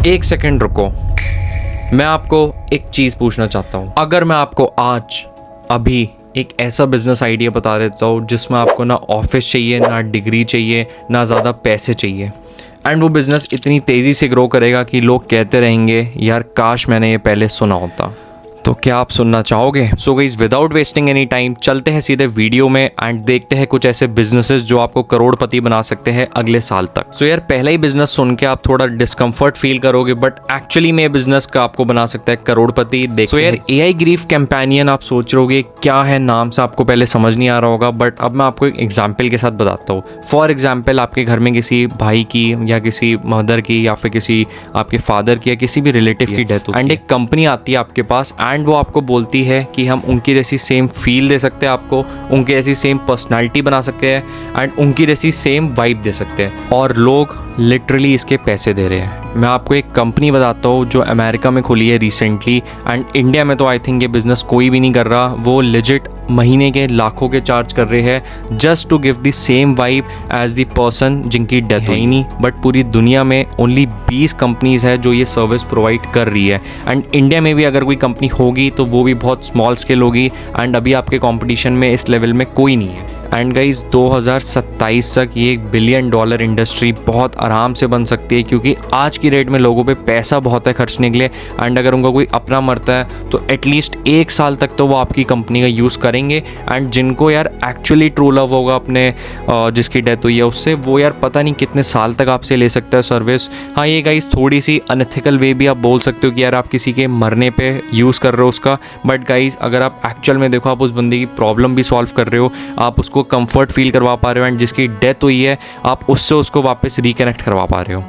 एक सेकंड रुको, मैं आपको एक चीज़ पूछना चाहता हूँ। अगर मैं आपको आज अभी एक ऐसा बिजनेस आइडिया बता देता हूँ जिसमें आपको ना ऑफिस चाहिए, ना डिग्री चाहिए, ना ज़्यादा पैसे चाहिए, एंड वो बिज़नेस इतनी तेज़ी से ग्रो करेगा कि लोग कहते रहेंगे यार काश मैंने ये पहले सुना होता, तो क्या आप सुनना चाहोगे? So guys, without wasting any time चलते हैं सीधे वीडियो में एंड देखते हैं कुछ ऐसे बिजनेसेस जो आपको करोड़पति बना सकते हैं अगले साल तक। सो यार, पहला ही बिजनेस सुन के आप थोड़ा डिस्कम्फर्ट फील करोगे, बट एक्चुअली में बिजनेस का आपको बना सकता है करोड़पति। देखो यार, AI ग्रीफ कंपेनियन आप सोच रहे होगे क्या है, नाम से आपको पहले समझ नहीं आ रहा होगा, बट अब मैं आपको एक एग्जाम्पल के साथ बताता हूँ। फॉर एग्जाम्पल, आपके घर में किसी भाई की या किसी मदर की या फिर किसी आपके फादर की या किसी भी रिलेटिव की डेथ होती है एंड एक कंपनी आती है आपके पास एंड वो आपको बोलती है कि हम उनकी जैसी सेम फील दे सकते हैं आपको, उनकी जैसी सेम पर्सनालिटी बना सकते हैं एंड उनकी जैसी सेम वाइब दे सकते हैं, और लोग लिटरली इसके पैसे दे रहे हैं। मैं आपको एक कंपनी बताता हूँ जो अमेरिका में खुली है रिसेंटली, एंड इंडिया में तो आई थिंक ये बिज़नेस कोई भी नहीं कर रहा। वो लेजिट महीने के लाखों के चार्ज कर रहे हैं just to give the same vibe as the person जिनकी डेथ है ही नहीं। बट पूरी दुनिया में ओनली 20 कंपनीज है जो ये सर्विस प्रोवाइड कर रही है, एंड इंडिया में भी अगर कोई कंपनी होगी तो वो भी बहुत स्मॉल स्केल होगी, एंड अभी आपके कॉम्पिटिशन में इस लेवल में कोई नहीं है। एंड गाइज 2027 तक ये $1 बिलियन इंडस्ट्री बहुत आराम से बन सकती है, क्योंकि आज की रेट में लोगों पे पैसा बहुत है खर्चने के लिए, एंड अगर उनका कोई अपना मरता है तो एटलीस्ट 1 साल तक तो वो आपकी कंपनी का यूज़ करेंगे। एंड जिनको यार एक्चुअली ट्रू लव होगा अपने जिसकी डेथ हुई है उससे, वो यार पता नहीं कितने साल तक आपसे ले सकता है सर्विस। हाँ, ये गाइज थोड़ी सी अनएथिकल वे भी आप बोल सकते हो कि यार आप किसी के मरने पे यूज़ कर रहे हो उसका, बट गाइज अगर आप एक्चुअल में देखो, आप उस बंदे की प्रॉब्लम भी सॉल्व कर रहे हो, आप उसको कंफर्ट फील करवा पा रहे हो, एंड जिसकी डेथ हुई है आप उससे उसको वापस रिकनेक्ट करवा पा रहे हो।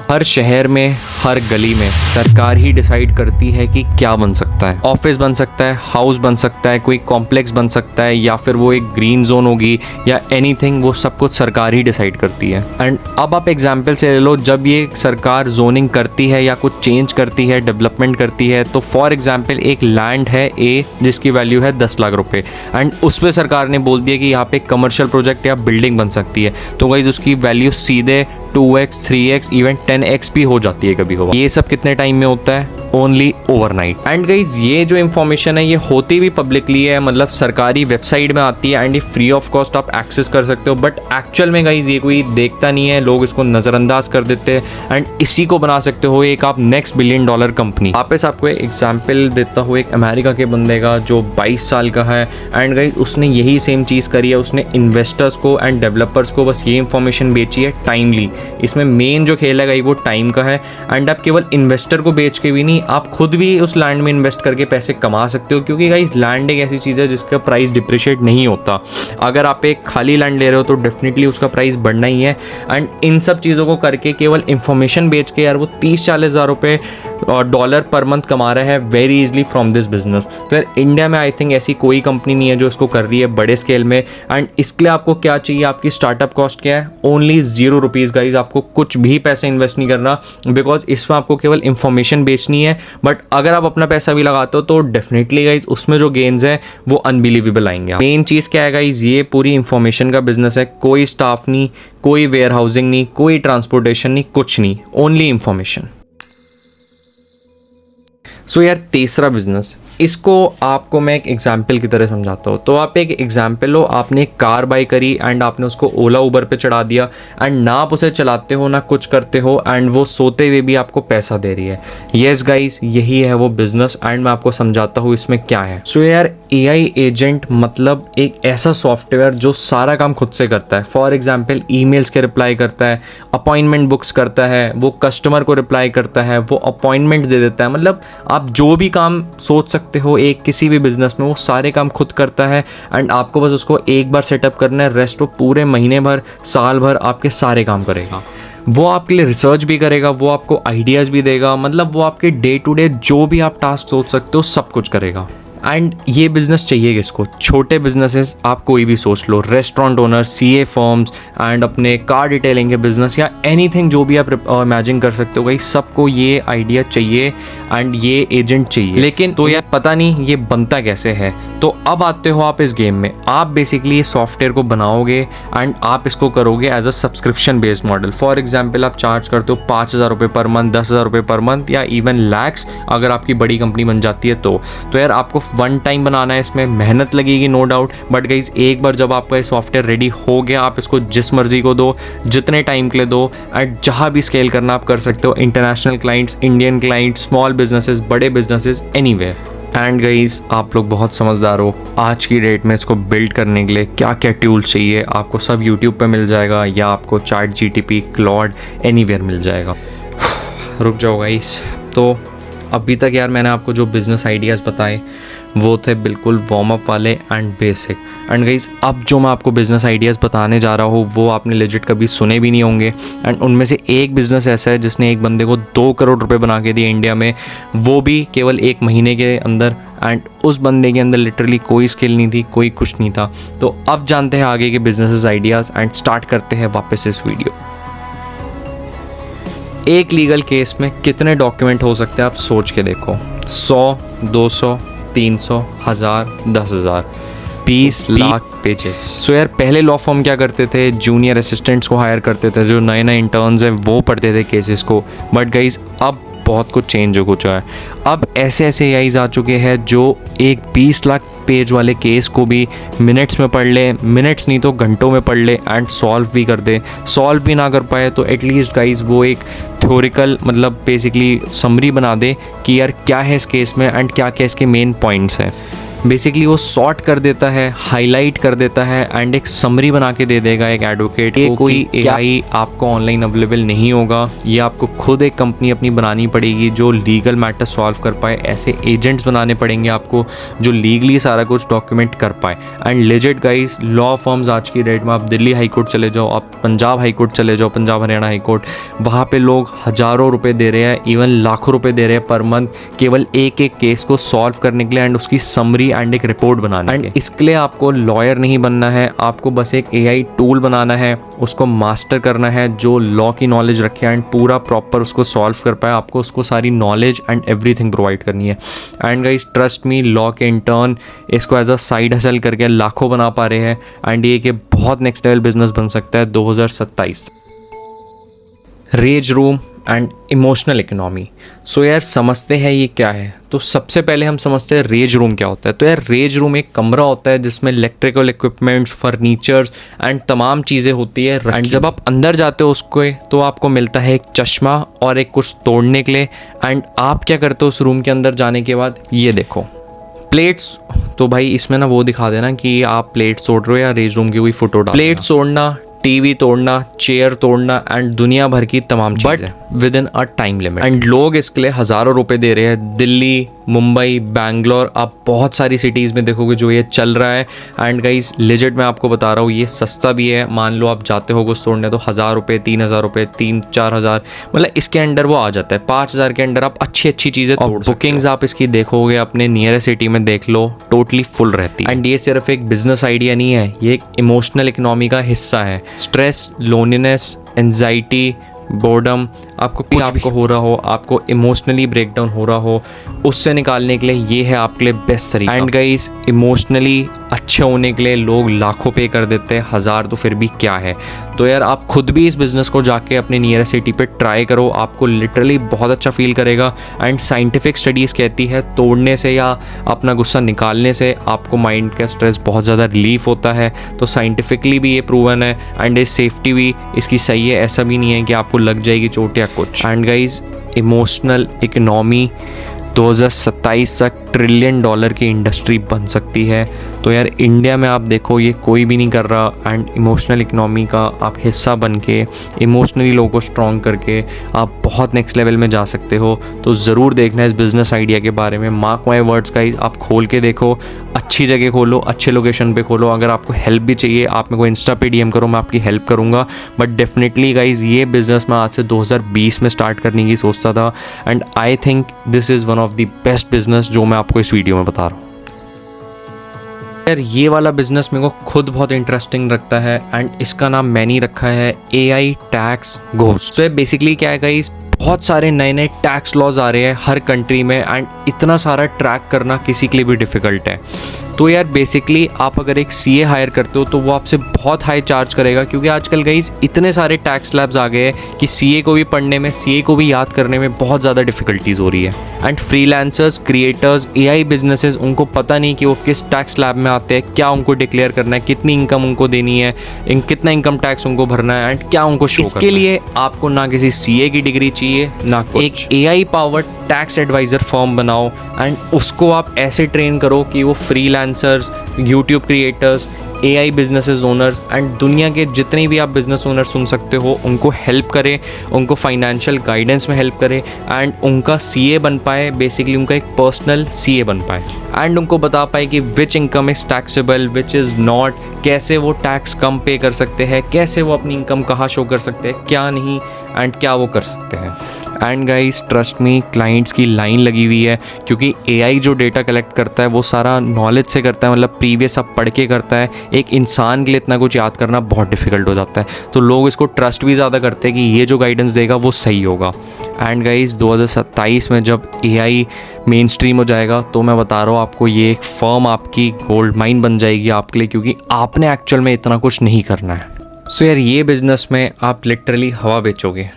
हर शहर में, हर गली में सरकार ही डिसाइड करती है कि क्या बन सकता है। ऑफिस बन सकता है, हाउस बन सकता है, कोई कॉम्प्लेक्स बन सकता है, या फिर वो एक ग्रीन जोन होगी या एनीथिंग, वो सब कुछ सरकार ही डिसाइड करती है। एंड अब आप एग्जांपल से ले लो, जब ये सरकार जोनिंग करती है या कुछ चेंज करती है, डेवलपमेंट करती है, तो फॉर एग्जाम्पल एक लैंड है A जिसकी वैल्यू है 10 लाख रुपए, एंड उस पर सरकार ने बोल दिया कि यहाँ पे कमर्शियल प्रोजेक्ट या बिल्डिंग बन सकती है, तो गाइस उसकी वैल्यू सीधे 2x, 3x, इवन 10x भी हो जाती है कभी कभी। ये सब कितने टाइम में होता है? Only overnight. एंड गाइज ये जो इन्फॉर्मेशन है ये होती भी पब्लिकली है, मतलब सरकारी वेबसाइट में आती है, एंड ये फ्री ऑफ कॉस्ट आप एक्सेस कर सकते हो, बट एक्चुअल में गाइज ये कोई देखता नहीं है, लोग इसको नज़रअंदाज कर देते हैं, एंड इसी को बना सकते हो एक आप नेक्स्ट $1 बिलियन कंपनी। वापस आपको एक एग्जाम्पल देता हूँ एक अमेरिका के बंदे का जो 22 साल का है, एंड गाइज उसने यही सेम चीज़ करी है। उसने इन्वेस्टर्स को एंड डेवलपर्स को बस ये इन्फॉर्मेशन बेची है टाइमली। इसमें मेन जो खेल है वो टाइम का है, एंड आप केवल इन्वेस्टर को बेच के भी नहीं, आप खुद भी उस लैंड में इन्वेस्ट करके पैसे कमा सकते हो, क्योंकि गाइस लैंड एक ऐसी चीज़ है जिसका प्राइस डिप्रिशिएट नहीं होता। अगर आप एक खाली लैंड ले रहे हो तो डेफिनेटली उसका प्राइस बढ़ना ही है, एंड इन सब चीज़ों को करके केवल इन्फॉर्मेशन बेच के यार वो 30-40 हज़ार रुपये डॉलर पर मंथ कमा रहा है very easily from this business. तो यार इंडिया में आई थिंक ऐसी कोई कंपनी नहीं है जो इसको कर रही है बड़े स्केल में, एंड इसके लिए आपको क्या चाहिए? आपकी स्टार्टअप कॉस्ट क्या है? Only ₹0 guys. आपको कुछ भी पैसे इन्वेस्ट नहीं करना, बिकॉज इसमें आपको केवल इन्फॉर्मेशन बेचनी है, बट अगर आप अपना पैसा भी लगाते हो तो डेफिनेटली गाइज उसमें जो गेन्स हैं वो अनबिलीवेबल आएंगे। मेन चीज़ क्या है गाइज? ये पूरी इन्फॉर्मेशन का बिजनेस है, कोई स्टाफ नहीं, कोई वेयर हाउसिंग नहीं, कोई ट्रांसपोर्टेशन नहीं, कुछ नहीं, ओनली इन्फॉर्मेशन। सो यार तीसरा बिजनेस, इसको आपको मैं एक एग्जाम्पल की तरह समझाता हूँ। तो आप एक एग्जाम्पल हो, आपने एक कार बाई करी एंड आपने उसको ओला उबर पे चढ़ा दिया, एंड ना आप उसे चलाते हो ना कुछ करते हो, एंड वो सोते हुए भी आपको पैसा दे रही है। येस गाइस, यही है वो बिजनेस, एंड मैं आपको समझाता हूँ इसमें क्या है। सो यार AI एजेंट मतलब एक ऐसा सॉफ्टवेयर जो सारा काम खुद से करता है। फॉर एग्जाम्पल ईमेल्स के रिप्लाई करता है, अपॉइंटमेंट बुक्स करता है, वो कस्टमर को रिप्लाई करता है, वो अपॉइंटमेंट्स दे देता है, मतलब आप जो भी काम सोच सकते हो एक किसी भी बिजनेस में वो सारे काम खुद करता है, एंड आपको बस उसको एक बार सेटअप करना है, रेस्ट वो पूरे महीने भर, साल भर आपके सारे काम करेगा। वो आपके लिए रिसर्च भी करेगा, वो आपको आइडियाज़ भी देगा, मतलब वो आपके डे टू डे जो भी आप टास्क सोच सकते हो सब कुछ करेगा। एंड ये बिज़नेस चाहिए किसको? छोटे बिजनेसेस आप कोई भी सोच लो, restaurant owner, CA firms and अपने कार डिटेलिंग के बिजनेस या एनीथिंग जो भी आप इमेजिन कर सकते हो भाई, सबको ये आइडिया चाहिए एंड ये एजेंट चाहिए। लेकिन तो यार पता नहीं ये बनता कैसे है। तो अब आते हो आप इस गेम में, आप बेसिकली सॉफ्टवेयर को बनाओगे एंड आप इसको करोगे as a subscription based model. For example आप चार्ज करते हो 5,000 रुपये पर मंथ, 10,000 रुपये पर मंथ या इवन लैक्स अगर आपकी बड़ी कंपनी बन जाती है तो यार आपको वन टाइम बनाना है, इसमें मेहनत लगेगी नो डाउट, बट गाइज एक बार जब आपका ये सॉफ्टवेयर रेडी हो गया, आप इसको जिस मर्जी को दो, जितने टाइम के लिए दो एंड जहाँ भी स्केल करना आप कर सकते हो। International clients, Indian clients, small businesses, बड़े बिजनेसेस, एनीवेयर। एंड गाइज आप लोग बहुत समझदार हो, आज की डेट में इसको बिल्ड करने के लिए क्या क्या टूल्स चाहिए आपको सब यूट्यूब पे मिल जाएगा या आपको ChatGPT, क्लॉड, एनीवेयर मिल जाएगा। रुक जाओ गाइस, तो अभी तक यार मैंने आपको जो बिज़नेस आइडियाज़ बताए वो थे बिल्कुल वार्म अप वाले एंड बेसिक। एंड गाइस अब जो मैं आपको बिज़नेस आइडियाज़ बताने जा रहा हूँ वो आपने लेजिट कभी सुने भी नहीं होंगे। एंड उनमें से एक बिज़नेस ऐसा है जिसने एक बंदे को 2 करोड़ रुपए बना के दिए इंडिया में, वो भी केवल 1 महीने के अंदर। एंड उस बंदे के अंदर लिटरली कोई स्किल नहीं थी, कोई कुछ नहीं था। तो अब जानते हैं आगे के बिजनेस आइडियाज़ एंड स्टार्ट करते हैं वापस इस वीडियो। एक लीगल केस में कितने डॉक्यूमेंट हो सकते हैं आप सोच के देखो। 100, 200, 300, 1000, 10,000, 20 लाख पेजेस। सो यार पहले लॉ फॉर्म क्या करते थे, जूनियर असिस्टेंट्स को हायर करते थे, जो नए नए इंटर्न्स हैं वो पढ़ते थे केसेस को। बट गाइज अब बहुत कुछ चेंज हो चुका है। अब ऐसे ऐसे AIs आ चुके हैं जो एक 20 लाख पेज वाले केस को भी मिनट्स में पढ़ ले, मिनट्स नहीं तो घंटों में पढ़ ले एंड सॉल्व भी कर दे। सॉल्व भी ना कर पाए तो एटलीस्ट गाइज वो एक थ्योरिकल मतलब बेसिकली समरी बना दे कि यार क्या है इस केस में एंड क्या क्या इसके मेन पॉइंट्स हैं। बेसिकली वो सॉर्ट कर देता है, हाईलाइट कर देता है एंड एक समरी बना के दे देगा एक एडवोकेट को। कोई AI आपको ऑनलाइन अवेलेबल नहीं होगा, ये आपको खुद एक कंपनी अपनी बनानी पड़ेगी जो लीगल मैटर सॉल्व कर पाए। ऐसे एजेंट्स बनाने पड़ेंगे आपको जो लीगली सारा कुछ डॉक्यूमेंट कर पाए। And legit guys law firms आज की डेट में आप दिल्ली हाई कोर्ट चले जाओ, आप पंजाब हाई कोर्ट चले जाओ, पंजाब हरियाणा हाई कोर्ट, वहाँ पे लोग हज़ारों रुपये दे रहे हैं, इवन लाखों रुपये दे रहे हैं पर मंथ केवल एक एक केस को सॉल्व करने के लिए एंड उसकी समरी एंड एक रिपोर्ट बनाने। एंड इसके लिए आपको लॉयर नहीं बनना है, आपको बस एक AI टूल बनाना है, उसको मास्टर करना है जो लॉ की नॉलेज रखे एंड पूरा प्रॉपर उसको सॉल्व कर पाए। आपको उसको सारी नॉलेज एंड एवरीथिंग प्रोवाइड करनी है। And guys trust me, law के इंटर्न इसको एज अ साइड हसल करके लाखों बना पा रहे हैं एंड ये कि बहुत नेक्स्ट लेवल बिजनेस बन सकता है 2027। Rage room and emotional economy. So यार समझते हैं ये क्या है। तो सबसे पहले हम समझते हैं रेज रूम क्या होता है। तो यार रेज रूम एक कमरा होता है जिसमें इलेक्ट्रिकल इक्विपमेंट्स, फर्नीचर्स एंड तमाम चीज़ें होती है। एंड जब आप अंदर जाते हो उसको तो आपको मिलता है एक चश्मा और एक कुछ तोड़ने के लिए। एंड आप क्या करते हो उस रूम के अंदर जाने के बाद, ये देखो प्लेट्स। तो भाई इसमें ना वो दिखा देना कि आप प्लेट्स तोड़ रहे हो या रेज रूम की कोई फोटो डाल। प्लेट्स तोड़ना, टीवी तोड़ना, चेयर तोड़ना एंड दुनिया भर की तमाम चीज़ें with in a time limit. And लोग इसके लिए हज़ारों रुपए दे रहे हैं। दिल्ली, मुंबई, बैंगलोर, आप बहुत सारी सिटीज़ में देखोगे जो ये चल रहा है। एंड गाइस लिजिट मैं आपको बता रहा हूँ ये सस्ता भी है। मान लो आप जाते हो कुछ तोड़ने तो 1,000 रुपये, 3,000 रुपये, 3-4 हज़ार, मतलब इसके अंडर वो आ जाता है। 5,000 के अंडर आप अच्छी अच्छी चीज़ें तोड़ सकते हो। बुकिंग्स आप इसकी देखोगे अपने नियरेस्ट सिटी में देख लो, टोटली फुल रहती है। एंड ये सिर्फ एक बिजनेस आइडिया नहीं है, ये एक इमोशनल इकोनॉमी का हिस्सा है। स्ट्रेस, लोनलीनेस, एंजाइटी, बोर्डम, आपको कुछ आपको हो रहा हो, आपको इमोशनली ब्रेकडाउन हो रहा हो, उससे निकालने के लिए ये है आपके लिए बेस्ट तरीका। एंड गाइस इमोशनली अच्छे होने के लिए लोग लाखों पे कर देते हैं, 1,000 तो फिर भी क्या है। तो यार आप खुद भी इस बिज़नेस को जाके अपने नियरेस्ट सिटी पे ट्राई करो, आपको लिटरली बहुत अच्छा फील करेगा। एंड साइंटिफिक स्टडीज़ कहती है तोड़ने से या अपना गुस्सा निकालने से आपको माइंड का स्ट्रेस बहुत ज़्यादा रिलीफ होता है। तो साइंटिफिकली भी ये प्रूवन है एंड ये सेफ्टी भी इसकी सही है। ऐसा भी नहीं है कि आपको लग जाएगी चोट या कुछ। एंड गाइज इमोशनल इकोनॉमी 2027 तक $1 ट्रिलियन की इंडस्ट्री बन सकती है। तो यार इंडिया में आप देखो ये कोई भी नहीं कर रहा। एंड इमोशनल इकोनॉमी का आप हिस्सा बन के इमोशनली लोगों को स्ट्रॉन्ग करके आप बहुत नेक्स्ट लेवल में जा सकते हो। तो ज़रूर देखना इस बिज़नेस आइडिया के बारे में। मार्क माई वर्ड्स गाइस, आप खोल के देखो, अच्छी जगह खोलो, अच्छे लोकेशन पे खोलो। अगर आपको हेल्प भी चाहिए आप मेरे को इंस्टा पे DM करो, मैं आपकी हेल्प करूँगा। बट डेफिनेटली गाइज ये बिज़नेस मैं आज से 2020 में स्टार्ट करने की सोचता था and I think this is one of the best business जो मैं आपको इस वीडियो में बता रहा हूँ। यार ये वाला बिजनेस मेरे को खुद बहुत इंटरेस्टिंग लगता है एंड इसका नाम मैंने ही रखा है AI टैक्स घोस्ट। तो बेसिकली क्या है गाइस, बहुत सारे नए नए टैक्स लॉज आ रहे हैं हर कंट्री में एंड इतना सारा ट्रैक करना किसी के लिए भी डिफ़िकल्ट है। तो यार बेसिकली आप अगर एक CA हायर करते हो तो वो आपसे बहुत हाई चार्ज करेगा, क्योंकि आजकल गाइस इतने सारे टैक्स लैब्स आ गए हैं कि CA को भी पढ़ने में, CA को भी याद करने में बहुत ज़्यादा डिफ़िकल्टीज़ हो रही है। And freelancers, creators, AI businesses, उनको पता नहीं कि वो किस टैक्स लैब में आते हैं, क्या उनको डिक्लेयर करना है, कितनी इनकम उनको देनी है, कितना इनकम टैक्स उनको भरना है एंड क्या उनको शो करना है। इसके लिए आपको ना किसी CA की डिग्री चाहिए ना कुछ। एक AI powered tax adviser firm बनाओ एंड उसको आप ऐसे ट्रेन करो कि वो freelancers, YouTube creators, AI businesses owners and दुनिया के जितने भी आप बिजनेस ओनर सुन सकते हो उनको हेल्प करे, उनको फाइनेंशियल गाइडेंस में हेल्प करे एंड उनका CA बन पाए, बेसिकली उनका एक पर्सनल CA बन पाए एंड उनको बता पाए कि विच income is taxable, which is not, कैसे वो टैक्स कम पे कर सकते हैं, कैसे वो अपनी इनकम कहाँ शो कर सकते हैं, क्या नहीं एंड क्या वो कर सकते हैं। And guys trust me, clients की लाइन लगी हुई है, क्योंकि AI जो डेटा कलेक्ट करता है वो सारा नॉलेज से करता है, मतलब प्रीवियस आप पढ़ के करता है। एक इंसान के लिए इतना कुछ याद करना बहुत डिफिकल्ट हो जाता है, तो लोग इसको ट्रस्ट भी ज़्यादा करते हैं कि ये जो गाइडेंस देगा वो सही होगा। एंड गाइस 2027 में जब AI मेन स्ट्रीम हो जाएगा तो मैं बता रहा हूँ आपको, ये एक फर्म आपकी गोल्ड माइन बन जाएगी आपके लिए, क्योंकि आपने एक्चुअल में इतना कुछ नहीं करना है। सो यार ये बिज़नेस में आप लिटरली हवा बेचोगे।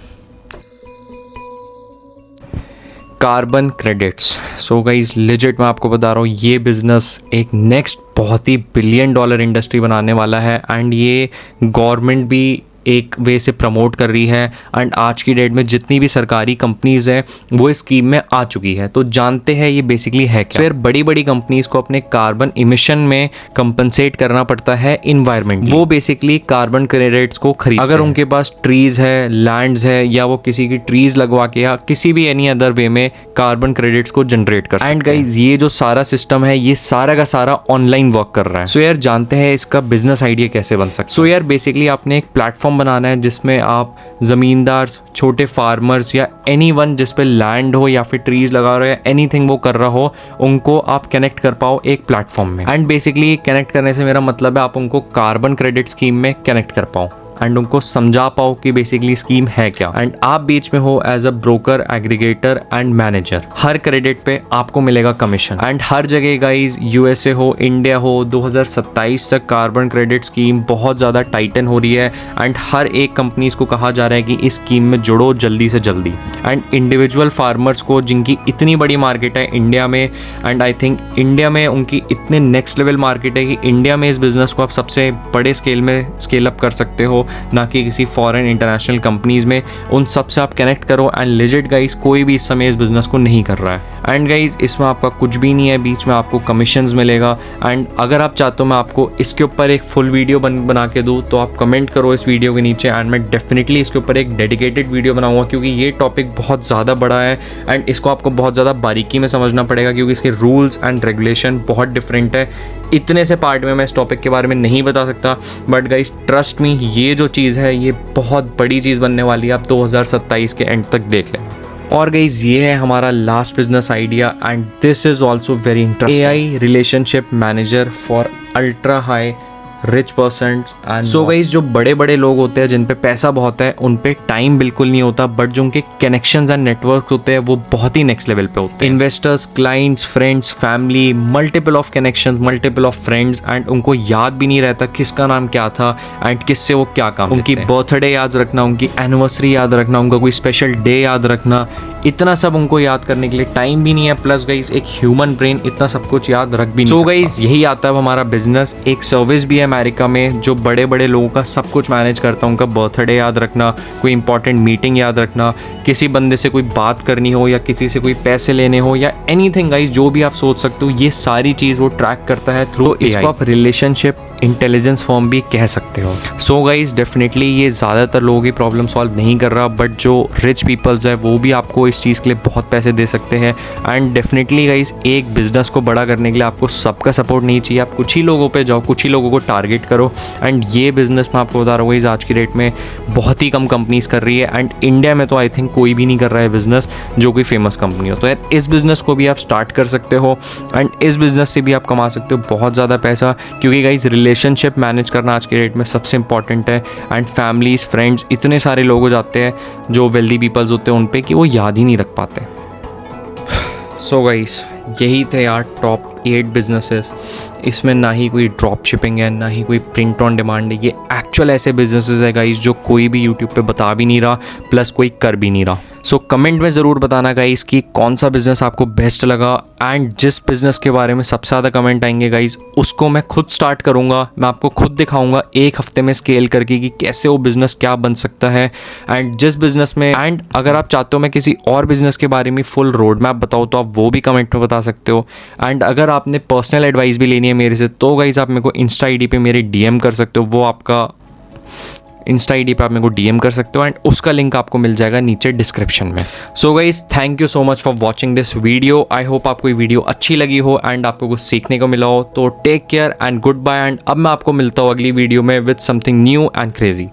Carbon credits. So guys legit मैं आपको बता रहा हूँ, ये बिज़नेस एक नेक्स्ट बहुत ही $1 बिलियन इंडस्ट्री बनाने वाला है एंड ये गवर्नमेंट भी एक वे से प्रमोट कर रही है एंड आज की डेट में जितनी भी सरकारी कंपनीज़ हैं वो इस स्कीम में आ चुकी है। तो जानते हैं ये बेसिकली है क्या। फिर बड़ी बड़ी कंपनीज़ को अपने कार्बन इमिशन में कंपनसेट करना पड़ता है इन्वायरमेंट, वो बेसिकली कार्बन क्रेडिट्स को खरीद, अगर उनके पास ट्रीज़ है, लैंड्स है, या वो किसी की ट्रीज़ लगवा के या किसी भी एनी अदर वे में कार्बन क्रेडिट्स को जनरेट कर सकते हैं। एंड गाइज ये जो सारा सिस्टम है ये सारा का सारा ऑनलाइन वर्क कर रहा है। सो यार जानते हैं इसका बिजनेस आइडिया कैसे बन सकता है। सो यार बेसिकली आपने एक प्लेटफॉर्म बनाना है जिसमें आप ज़मींदार, छोटे फार्मर्स या एनीवन जिस पे लैंड हो या फिर ट्रीज लगा रहे हो या एनीथिंग वो कर रहा हो, उनको आप कनेक्ट कर पाओ एक प्लेटफॉर्म में। एंड बेसिकली कनेक्ट करने से मेरा मतलब है आप उनको कार्बन क्रेडिट स्कीम में कनेक्ट कर पाओ एंड उनको समझा पाओ कि बेसिकली स्कीम है क्या। एंड आप बीच में हो as a broker, aggregator and manager. हर क्रेडिट पे आपको मिलेगा कमीशन एंड हर जगह गाइज, USA हो, इंडिया हो, 2027 तक कार्बन क्रेडिट स्कीम बहुत ज़्यादा टाइटन हो रही है एंड हर एक कंपनीज को कहा जा रहा है कि इस स्कीम में जुड़ो जल्दी से जल्दी। एंड इंडिविजुअल फार्मर्स को, जिनकी इतनी बड़ी मार्केट है इंडिया में, एंड आई थिंक इंडिया में उनकी इतने नेक्स्ट लेवल मार्केट है कि इंडिया में इस बिज़नेस को आप सबसे बड़े स्केल में स्केल अप कर सकते हो, ना कि किसी फॉरेन इंटरनेशनल कंपनीज में। उन सब से आप कनेक्ट करो एंड लेजिट गाइज कोई भी इस समय इस बिज़नेस को नहीं कर रहा है। एंड गाइज इसमें आपका कुछ भी नहीं है, बीच में आपको कमीशंस मिलेगा। एंड अगर आप चाहते हो मैं आपको इसके ऊपर एक फुल वीडियो बना के दूँ तो आप कमेंट करो इस वीडियो के नीचे एंड मैं डेफिनेटली इसके ऊपर एक डेडिकेटेड वीडियो बनाऊंगा, क्योंकि ये टॉपिक बहुत ज़्यादा बड़ा है एंड इसको आपको बहुत ज़्यादा बारीकी में समझना पड़ेगा, क्योंकि इसके रूल्स एंड रेगुलेशन बहुत डिफरेंट है। इतने से पार्ट में मैं इस टॉपिक के बारे में नहीं बता सकता, बट गाइस ट्रस्ट मी, ये जो चीज़ है ये बहुत बड़ी चीज़ बनने वाली है। आप 2027 के एंड तक देख लें। और गाइज ये है हमारा last business idea and this is also very interesting. AI relationship manager for ultra high rich persons. And so guys जो बड़े बड़े लोग होते हैं जिन पे पैसा बहुत है, उन पे टाइम बिल्कुल नहीं होता, बट जो उनके कनेक्शंस एंड नेटवर्क होते हैं वो बहुत ही नेक्स्ट लेवल पे होते हैं। Investors, clients, friends, family, multiple of connections, multiple of friends and उनको याद भी नहीं रहता किसका नाम क्या था एंड किससे वो क्या काम। उनकी बर्थडे याद रखना, उनकी एनिवर्सरी याद रखना, उनका कोई स्पेशल डे याद रखना, इतना सब उनको याद करने के लिए टाइम भी नहीं है। प्लस गाइस एक ह्यूमन ब्रेन इतना सब कुछ याद रख भी नहीं सकता। सो गाइस यही आता है हमारा बिजनेस। एक सर्विस भी है अमेरिका में जो बड़े बड़े लोगों का सब कुछ मैनेज करता है, उनका बर्थडे याद रखना, कोई इंपॉर्टेंट मीटिंग याद रखना, किसी बंदे से कोई बात करनी हो या किसी से कोई पैसे लेने हो या एनीथिंग गाइस जो भी आप सोच सकते हो, ये सारी चीज़ वो ट्रैक करता है थ्रू AI। इसको आप रिलेशनशिप इंटेलिजेंस फॉर्म भी कह सकते हो। सो गाइस डेफिनेटली ये ज़्यादातर लोगों की प्रॉब्लम सॉल्व नहीं कर रहा, बट जो रिच पीपल्स है वो भी आपको इस चीज़ के लिए बहुत पैसे दे सकते हैं। एंड डेफिनेटली गाइस, एक बिज़नेस को बड़ा करने के लिए आपको सबका सपोर्ट नहीं चाहिए। आप कुछ ही लोगों पे जाओ, कुछ ही लोगों को टारगेट करो। एंड ये बिज़नेस मैं आपको बता रहा हूँ गाइस, आज की डेट में बहुत ही कम कंपनीज कर रही है। एंड इंडिया में तो आई थिंक कोई भी नहीं कर रहा है बिज़नेस जो कोई फेमस कंपनी हो। तो यार इस बिज़नेस को भी आप स्टार्ट कर सकते हो एंड इस बिज़नेस से भी आप कमा सकते हो बहुत ज़्यादा पैसा, क्योंकि गाइस रिलेशनशिप मैनेज करना आज के डेट में सबसे इंपॉर्टेंट है। एंड फैमिलीज, फ्रेंड्स, इतने सारे लोग हो जाते हैं जो वेल्दी पीपल्स होते हैं उन पे कि वो याद ही नहीं रख पाते। सो गाइस, यही थे यार टॉप 8 बिजनेसेस। इसमें ना ही कोई ड्रॉप शिपिंग है, ना ही कोई प्रिंट ऑन डिमांड है। ये एक्चुअल ऐसे बिजनेसेस है गाइस जो कोई भी यूट्यूब पे बता भी नहीं रहा, प्लस कोई कर भी नहीं रहा। सो कमेंट में ज़रूर बताना गाइस कि कौन सा बिज़नेस आपको बेस्ट लगा। एंड जिस बिज़नेस के बारे में सबसे ज़्यादा कमेंट आएंगे गाइस, उसको मैं खुद स्टार्ट करूँगा। मैं आपको खुद दिखाऊंगा एक हफ्ते में स्केल करके कि कैसे वो बिज़नेस क्या बन सकता है। एंड जिस बिज़नेस में, एंड अगर आप चाहते हो मैं किसी और बिज़नेस के बारे में फुल रोड मैप बताऊँ तो आप वो भी कमेंट में बता सकते हो। एंड अगर आपने पर्सनल एडवाइस भी लेनी है मेरे से तो गाइस आप मेरे को इंस्टा आईडी पे मेरे डीएम कर सकते हो। वो आपका इंस्टा आईडी पे आप मेरे को डीएम कर सकते हो एंड उसका लिंक आपको मिल जाएगा नीचे डिस्क्रिप्शन में। So guys, thank you so much for watching this video. I hope आपको ये वीडियो अच्छी लगी हो एंड आपको कुछ सीखने को मिला हो। तो take care and goodbye. And अब मैं आपको मिलता हूँ अगली वीडियो में with something new and crazy.